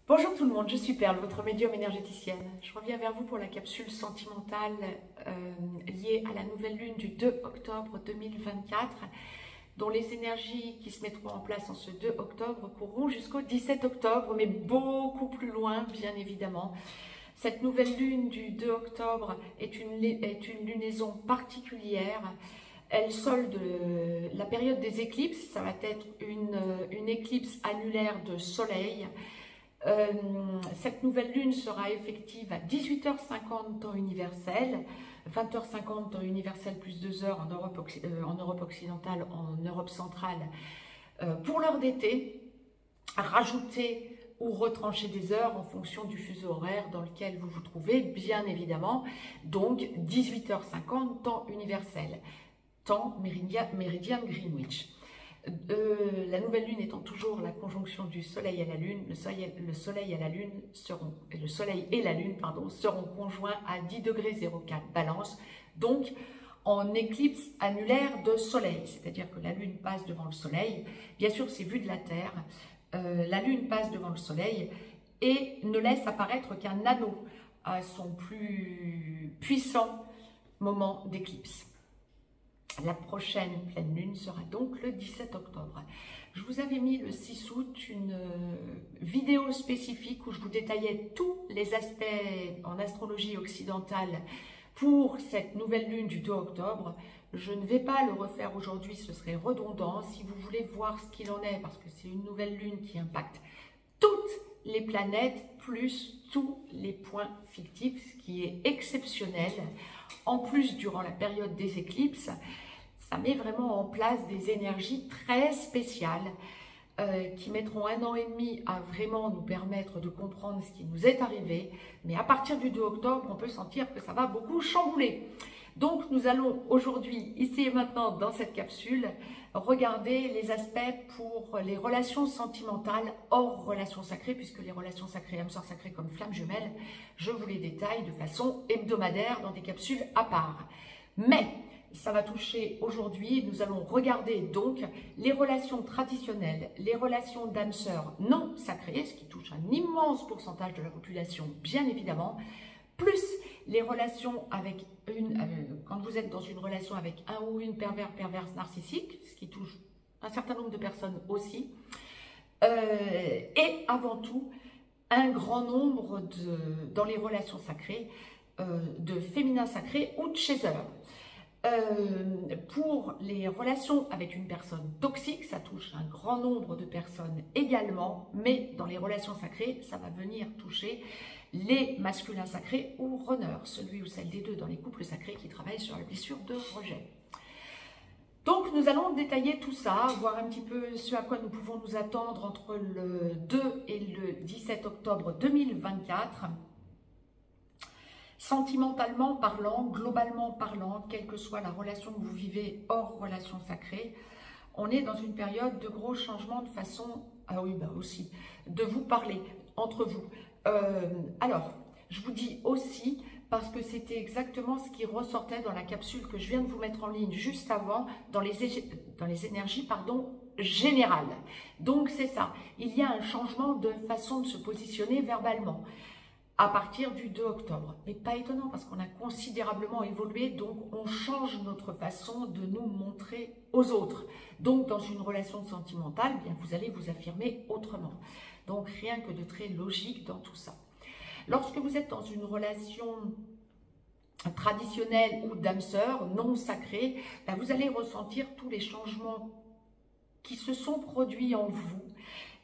Bonjour tout le monde, je suis Perle, votre médium énergéticienne. Je reviens vers vous pour la capsule sentimentale liée à la nouvelle lune du 2 octobre 2024, dont les énergies qui se mettront en place en ce 2 octobre courront jusqu'au 17 octobre, mais beaucoup plus loin, bien évidemment. Cette nouvelle lune du 2 octobre est une lunaison particulière. Elle solde la période des éclipses, ça va être une éclipse annulaire de soleil. Cette nouvelle lune sera effective à 18h50 temps universel, 20h50 temps universel plus 2 heures en Europe occidentale, en Europe centrale, pour l'heure d'été, rajouter ou retrancher des heures en fonction du fuseau horaire dans lequel vous vous trouvez, bien évidemment. Donc 18h50 temps universel, temps méridien Greenwich. La nouvelle lune étant toujours la conjonction du soleil à la lune, le soleil et la lune seront conjoints à 10 degrés 04 balance, donc en éclipse annulaire de soleil, c'est-à-dire que la lune passe devant le soleil. Bien sûr, c'est vu de la Terre, la lune passe devant le soleil et ne laisse apparaître qu'un anneau à son plus puissant moment d'éclipse. La prochaine pleine lune sera donc le 17 octobre. Je vous avais mis le 6 août une vidéo spécifique où je vous détaillais tous les aspects en astrologie occidentale pour cette nouvelle lune du 2 octobre. Je ne vais pas le refaire aujourd'hui, ce serait redondant. Si vous voulez voir ce qu'il en est, parce que c'est une nouvelle lune qui impacte toutes les planètes, plus tous les points fictifs, ce qui est exceptionnel. En plus, durant la période des éclipses, ça met vraiment en place des énergies très spéciales qui mettront 1 an et demi à vraiment nous permettre de comprendre ce qui nous est arrivé. Mais à partir du 2 octobre, on peut sentir que ça va beaucoup chambouler. Donc, nous allons aujourd'hui, ici et maintenant, dans cette capsule, regarder les aspects pour les relations sentimentales hors relations sacrées, puisque les relations sacrées, âmes sœurs sacrées comme flammes jumelles, je vous les détaille de façon hebdomadaire dans des capsules à part. Mais ça va toucher aujourd'hui, nous allons regarder donc les relations traditionnelles, les relations d'âmes sœurs non sacrées, ce qui touche un immense pourcentage de la population, bien évidemment, plus les relations avec quand vous êtes dans une relation avec un ou une perverse narcissique, ce qui touche un certain nombre de personnes aussi, et avant tout, un grand nombre dans les relations sacrées, de féminin sacré ou de chaser. Pour les relations avec une personne toxique, ça touche un grand nombre de personnes également, mais dans les relations sacrées, ça va venir toucher les masculins sacrés ou runners, celui ou celle des deux dans les couples sacrés qui travaillent sur la blessure de rejet. Donc nous allons détailler tout ça, voir un petit peu ce à quoi nous pouvons nous attendre entre le 2 et le 17 octobre 2024. Sentimentalement parlant, globalement parlant, quelle que soit la relation que vous vivez hors relation sacrée, on est dans une période de gros changements de façon, aussi, de vous parler entre vous. Alors, je vous dis aussi, parce que c'était exactement ce qui ressortait dans la capsule que je viens de vous mettre en ligne juste avant, dans les énergies, générales. Donc c'est ça, il y a un changement de façon de se positionner verbalement à partir du 2 octobre. Mais pas étonnant parce qu'on a considérablement évolué, donc on change notre façon de nous montrer aux autres. Donc dans une relation sentimentale, bien, vous allez vous affirmer autrement. Donc rien que de très logique dans tout ça. Lorsque vous êtes dans une relation traditionnelle ou d'âme sœur, non sacrée, ben vous allez ressentir tous les changements qui se sont produits en vous.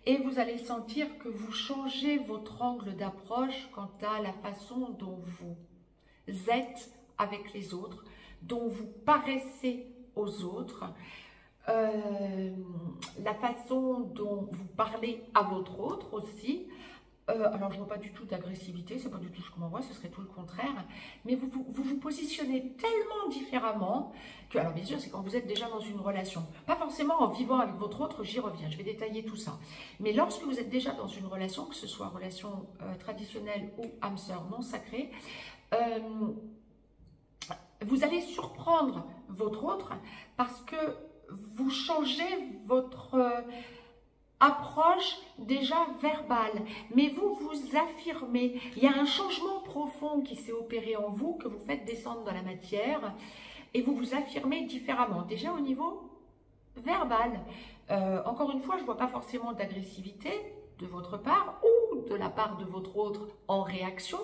Et vous allez sentir que vous changez votre angle d'approche quant à la façon dont vous êtes avec les autres, dont vous paraissez aux autres, la façon dont vous parlez à votre autre aussi. Alors je ne vois pas du tout d'agressivité, c'est pas du tout ce qu'on m'envoie, ce serait tout le contraire, mais vous positionnez tellement différemment que, alors bien sûr c'est quand vous êtes déjà dans une relation, pas forcément en vivant avec votre autre, j'y reviens, je vais détailler tout ça, mais lorsque vous êtes déjà dans une relation, que ce soit relation traditionnelle ou âme sœur non sacrée, vous allez surprendre votre autre parce que vous changez votre approche déjà verbale, mais vous vous affirmez. Il y a un changement profond qui s'est opéré en vous, que vous faites descendre dans la matière, et vous vous affirmez différemment, déjà au niveau verbal. Encore une fois, je ne vois pas forcément d'agressivité de votre part ou de la part de votre autre en réaction,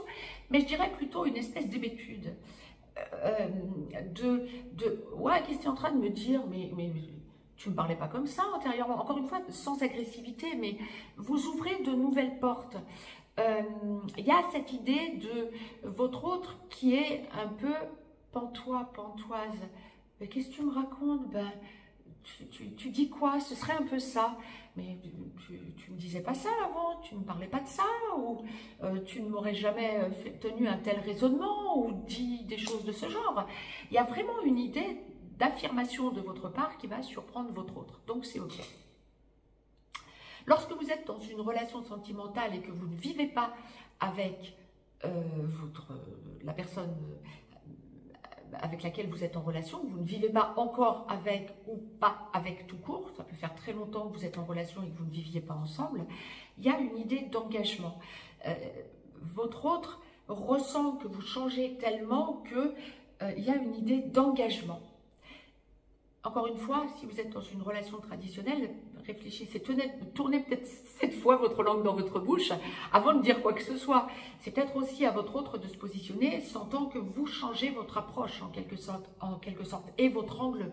mais je dirais plutôt une espèce d'hébétude. Ouais, qu'est-ce que tu es en train de me dire, mais tu ne me parlais pas comme ça antérieurement. Encore une fois, sans agressivité, mais vous ouvrez de nouvelles portes. Il y a cette idée de votre autre qui est un peu pantois, pantoise. Mais qu'est-ce que tu me racontes? Ben, tu dis quoi? Ce serait un peu ça. Mais tu ne me disais pas ça avant, tu ne me parlais pas de ça, ou tu ne m'aurais jamais tenu un tel raisonnement, ou dit des choses de ce genre. Il y a vraiment une idée d'affirmation de votre part qui va surprendre votre autre. Donc c'est OK. Lorsque vous êtes dans une relation sentimentale et que vous ne vivez pas avec la personne avec laquelle vous êtes en relation, vous ne vivez pas encore avec ou pas avec tout court, ça peut faire très longtemps que vous êtes en relation et que vous ne viviez pas ensemble, il y a une idée d'engagement. Votre autre ressent que vous changez tellement qu'il y a une idée d'engagement. Encore une fois, si vous êtes dans une relation traditionnelle, réfléchissez, tournez peut-être cette fois votre langue dans votre bouche avant de dire quoi que ce soit. C'est peut-être aussi à votre autre de se positionner, sentant que vous changez votre approche en quelque sorte et votre angle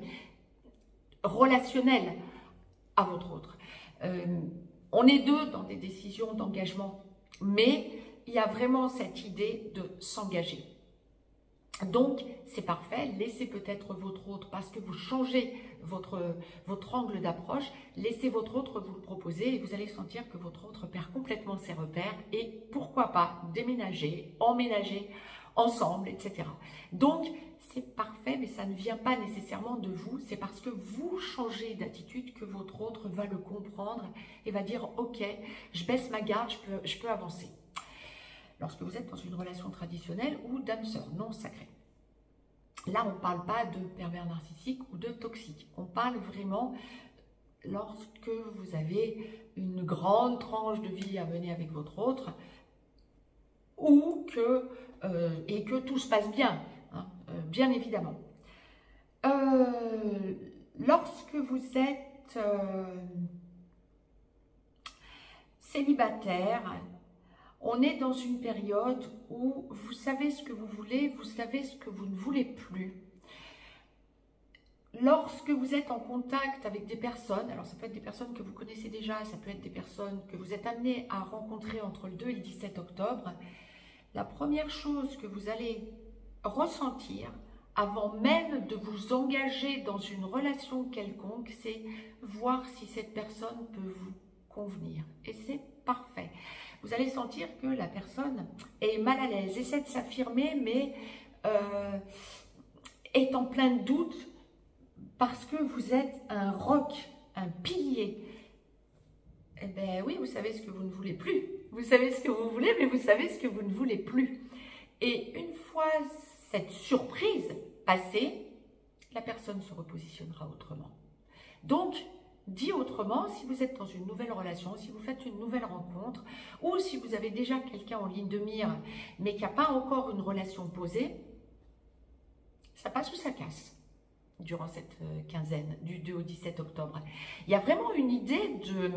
relationnel à votre autre. On est deux dans des décisions d'engagement, mais il y a vraiment cette idée de s'engager. Donc, c'est parfait, laissez peut-être votre autre, parce que vous changez votre angle d'approche, laissez votre autre vous le proposer et vous allez sentir que votre autre perd complètement ses repères et pourquoi pas déménager, emménager ensemble, etc. Donc, c'est parfait, mais ça ne vient pas nécessairement de vous, c'est parce que vous changez d'attitude que votre autre va le comprendre et va dire « Ok, je baisse ma garde, je peux avancer ». Lorsque vous êtes dans une relation traditionnelle ou d'âme-sœur non sacrée. Là, on ne parle pas de pervers narcissique ou de toxique. On parle vraiment lorsque vous avez une grande tranche de vie à mener avec votre autre et que tout se passe bien, hein, bien évidemment. Lorsque vous êtes célibataire, on est dans une période où vous savez ce que vous voulez, vous savez ce que vous ne voulez plus. Lorsque vous êtes en contact avec des personnes, alors ça peut être des personnes que vous connaissez déjà, ça peut être des personnes que vous êtes amené à rencontrer entre le 2 et le 17 octobre, la première chose que vous allez ressentir avant même de vous engager dans une relation quelconque, c'est voir si cette personne peut vous convenir. Et c'est parfait. Vous allez sentir que la personne est mal à l'aise, essaie de s'affirmer, mais est en plein doute parce que vous êtes un roc, un pilier. Eh bien oui, vous savez ce que vous ne voulez plus. Vous savez ce que vous voulez, mais vous savez ce que vous ne voulez plus. Et une fois cette surprise passée, la personne se repositionnera autrement. Donc, dit autrement, si vous êtes dans une nouvelle relation, si vous faites une nouvelle rencontre, ou si vous avez déjà quelqu'un en ligne de mire, mais qui n'a pas encore une relation posée, ça passe ou ça casse durant cette quinzaine, du 2 au 17 octobre. Il y a vraiment une idée de...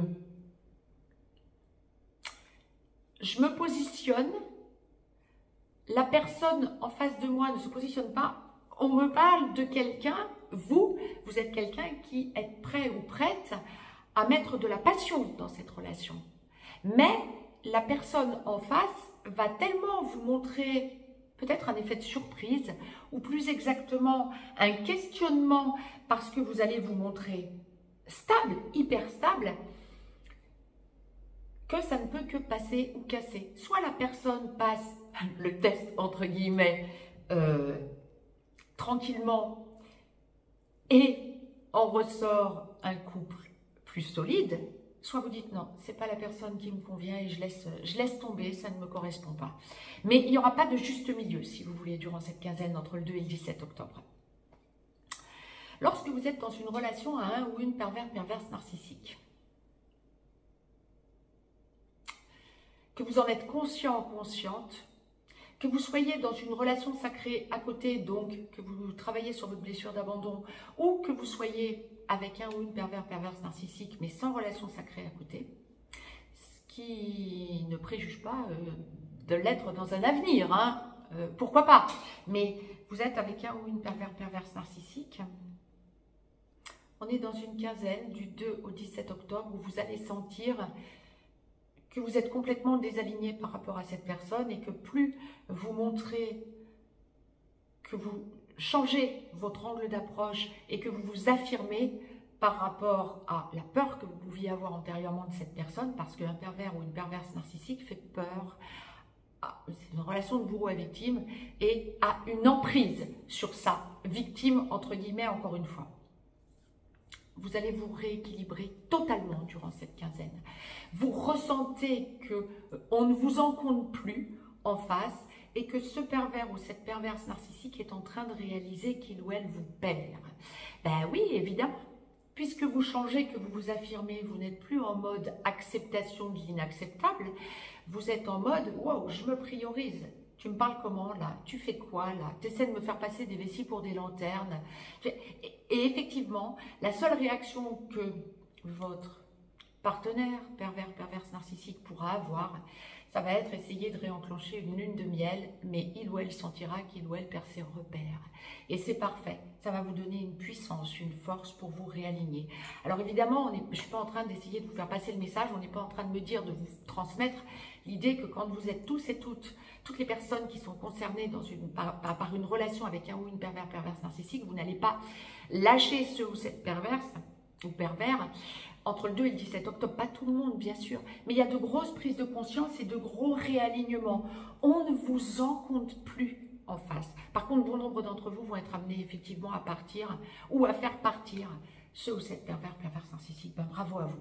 Je me positionne, la personne en face de moi ne se positionne pas, on me parle de quelqu'un, vous êtes quelqu'un qui est prêt ou prête à mettre de la passion dans cette relation. Mais la personne en face va tellement vous montrer peut-être un effet de surprise ou plus exactement un questionnement parce que vous allez vous montrer stable, hyper stable, que ça ne peut que passer ou casser. Soit la personne passe le test entre guillemets tranquillement et en ressort un couple plus solide, soit vous dites non, c'est pas la personne qui me convient et je laisse tomber, ça ne me correspond pas. Mais il n'y aura pas de juste milieu, si vous voulez, durant cette quinzaine entre le 2 et le 17 octobre. Lorsque vous êtes dans une relation à un ou une perverse narcissique, que vous en êtes conscient ou consciente, que vous soyez dans une relation sacrée à côté, donc que vous travaillez sur votre blessure d'abandon, ou que vous soyez avec un ou une perverse narcissique, mais sans relation sacrée à côté, ce qui ne préjuge pas de l'être dans un avenir, hein, pourquoi pas, mais vous êtes avec un ou une perverse narcissique, on est dans une quinzaine du 2 au 17 octobre où vous allez sentir que vous êtes complètement désaligné par rapport à cette personne et que plus vous montrez que vous changez votre angle d'approche et que vous vous affirmez par rapport à la peur que vous pouviez avoir antérieurement de cette personne, parce qu'un pervers ou une perverse narcissique fait peur, c'est une relation de bourreau à victime, et a une emprise sur sa victime, entre guillemets, encore une fois. Vous allez vous rééquilibrer totalement durant cette quinzaine. Vous ressentez qu'on ne vous en compte plus en face et que ce pervers ou cette perverse narcissique est en train de réaliser qu'il ou elle vous perd. Ben oui, évidemment, puisque vous changez, que vous vous affirmez, vous n'êtes plus en mode acceptation de l'inacceptable, vous êtes en mode « wow, je me priorise ». Tu me parles comment là? Tu fais quoi là? Tu essaies de me faire passer des vessies pour des lanternes. Et effectivement, la seule réaction que votre partenaire perverse narcissique pourra avoir, ça va être essayer de réenclencher une lune de miel, mais il ou elle sentira qu'il ou elle perd ses repères. Et c'est parfait, ça va vous donner une puissance, une force pour vous réaligner. Alors évidemment, je ne suis pas en train d'essayer de vous faire passer le message, on n'est pas en train de me dire, de vous transmettre l'idée que quand vous êtes tous et toutes les personnes qui sont concernées par une relation avec un ou une perverse narcissique, vous n'allez pas lâcher ce ou cette perverse ou pervers entre le 2 et le 17 octobre. Pas tout le monde, bien sûr, mais il y a de grosses prises de conscience et de gros réalignements. On ne vous en compte plus en face. Par contre, bon nombre d'entre vous vont être amenés effectivement à partir ou à faire partir ce ou cette perverse narcissique. Ben, bravo à vous.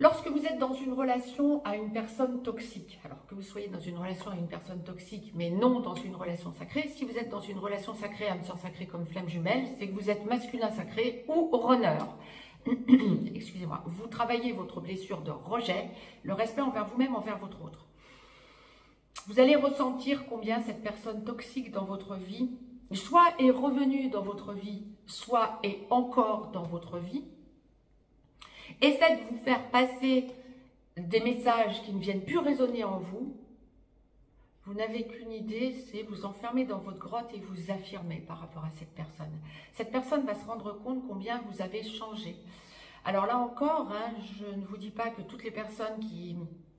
Lorsque vous êtes dans une relation à une personne toxique, alors que vous soyez dans une relation à une personne toxique, mais non dans une relation sacrée, si vous êtes dans une relation sacrée, âme sœur sacrée comme flamme jumelle, c'est que vous êtes masculin sacré ou runner. Excusez-moi, vous travaillez votre blessure de rejet, le respect envers vous-même, envers votre autre. Vous allez ressentir combien cette personne toxique dans votre vie, soit est revenue dans votre vie, soit est encore dans votre vie, essaie de vous faire passer des messages qui ne viennent plus résonner en vous. Vous n'avez qu'une idée, c'est vous enfermer dans votre grotte et vous affirmer par rapport à cette personne. Cette personne va se rendre compte combien vous avez changé. Alors là encore, hein, je ne vous dis pas que toutes les personnes qui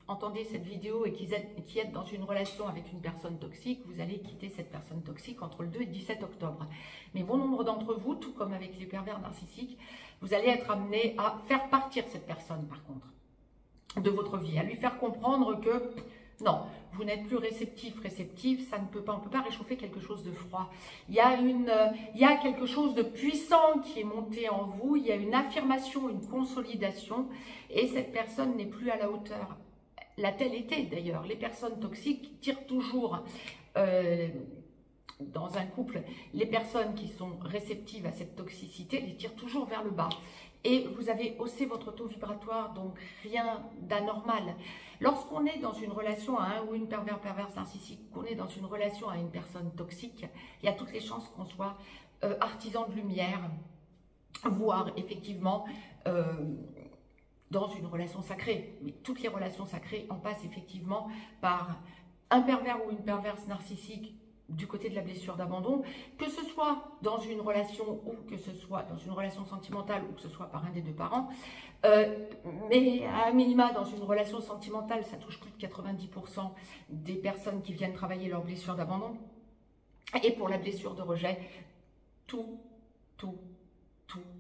entendez cette vidéo et qui êtes dans une relation avec une personne toxique, vous allez quitter cette personne toxique entre le 2 et le 17 octobre. Mais bon nombre d'entre vous, tout comme avec les pervers narcissiques, vous allez être amenés à faire partir cette personne par contre de votre vie, à lui faire comprendre que non, vous n'êtes plus réceptif, ça ne peut pas, on ne peut pas réchauffer quelque chose de froid. Il y a quelque chose de puissant qui est monté en vous, il y a une affirmation, une consolidation, et cette personne n'est plus à la hauteur. L'a-t-elle été d'ailleurs? Les personnes toxiques tirent toujours dans un couple, les personnes qui sont réceptives à cette toxicité les tirent toujours vers le bas. Et vous avez haussé votre taux vibratoire, donc rien d'anormal. Lorsqu'on est dans une relation à un ou une perverse narcissique, qu'on est dans une relation à une personne toxique, il y a toutes les chances qu'on soit artisan de lumière, voire effectivement dans une relation sacrée. Mais toutes les relations sacrées en passent effectivement par un pervers ou une perverse narcissique du côté de la blessure d'abandon, que ce soit dans une relation ou que ce soit dans une relation sentimentale ou que ce soit par un des deux parents, mais à minima dans une relation sentimentale, ça touche plus de 90% des personnes qui viennent travailler leur blessure d'abandon. Et pour la blessure de rejet, tous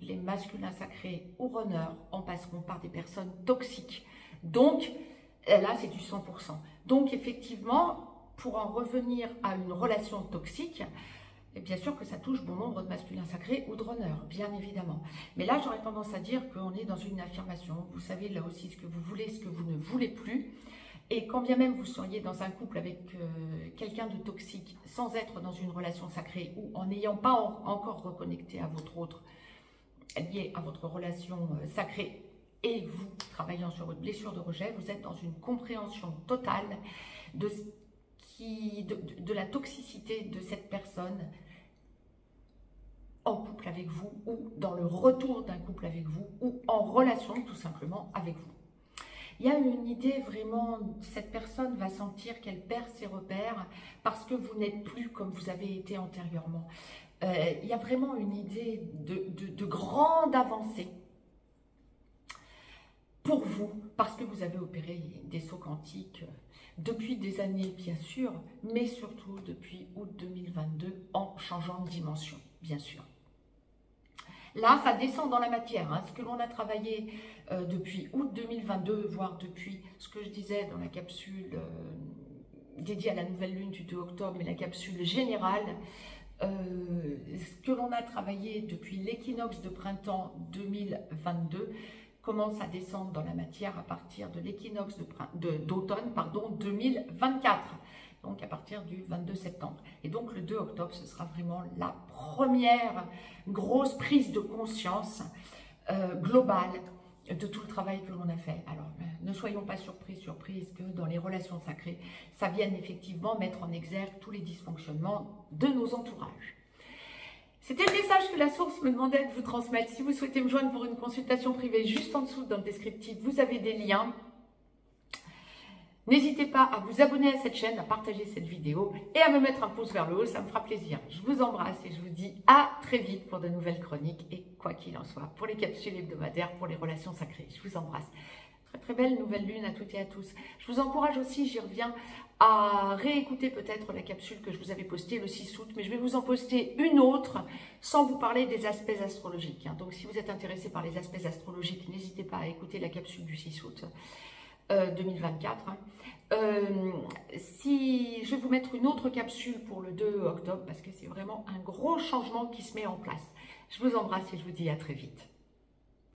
les masculins sacrés ou runners en passeront par des personnes toxiques. Donc là, c'est du 100%. Donc effectivement, pour en revenir à une relation toxique, et bien sûr que ça touche bon nombre de masculins sacrés ou de runners, bien évidemment. Mais là, j'aurais tendance à dire qu'on est dans une affirmation. Vous savez là aussi ce que vous voulez, ce que vous ne voulez plus. Et quand bien même vous seriez dans un couple avec quelqu'un de toxique, sans être dans une relation sacrée ou en n'ayant pas encore reconnecté à votre autre, lié à votre relation sacrée, et vous, travaillant sur votre blessure de rejet, vous êtes dans une compréhension totale de la toxicité de cette personne en couple avec vous ou dans le retour d'un couple avec vous ou en relation tout simplement avec vous. Il y a une idée vraiment, cette personne va sentir qu'elle perd ses repères parce que vous n'êtes plus comme vous avez été antérieurement. Il y a vraiment une idée de grande avancée pour vous, parce que vous avez opéré des sauts quantiques depuis des années bien sûr, mais surtout depuis août 2022 en changeant de dimension, bien sûr. Là, ça descend dans la matière, hein, ce que l'on a travaillé depuis août 2022, voire depuis ce que je disais dans la capsule dédiée à la nouvelle lune du 2 octobre, mais la capsule générale, ce que l'on a travaillé depuis l'équinoxe de printemps 2022, commence à descendre dans la matière à partir de l'équinoxe d'automne 2024, donc à partir du 22 septembre. Et donc le 2 octobre, ce sera vraiment la première grosse prise de conscience globale de tout le travail que l'on a fait. Alors ne soyons pas surprise que dans les relations sacrées, ça vienne effectivement mettre en exergue tous les dysfonctionnements de nos entourages. C'était le message que la source me demandait de vous transmettre. Si vous souhaitez me joindre pour une consultation privée, juste en dessous dans le descriptif, vous avez des liens. N'hésitez pas à vous abonner à cette chaîne, à partager cette vidéo et à me mettre un pouce vers le haut, ça me fera plaisir. Je vous embrasse et je vous dis à très vite pour de nouvelles chroniques et quoi qu'il en soit, pour les capsules hebdomadaires, pour les relations sacrées. Je vous embrasse. Très très belle nouvelle lune à toutes et à tous. Je vous encourage aussi, j'y reviens, à réécouter peut-être la capsule que je vous avais postée le 6 août, mais je vais vous en poster une autre sans vous parler des aspects astrologiques. Donc si vous êtes intéressé par les aspects astrologiques, n'hésitez pas à écouter la capsule du 6 août 2024. Si je vais vous mettre une autre capsule pour le 2 octobre, parce que c'est vraiment un gros changement qui se met en place. Je vous embrasse et je vous dis à très vite.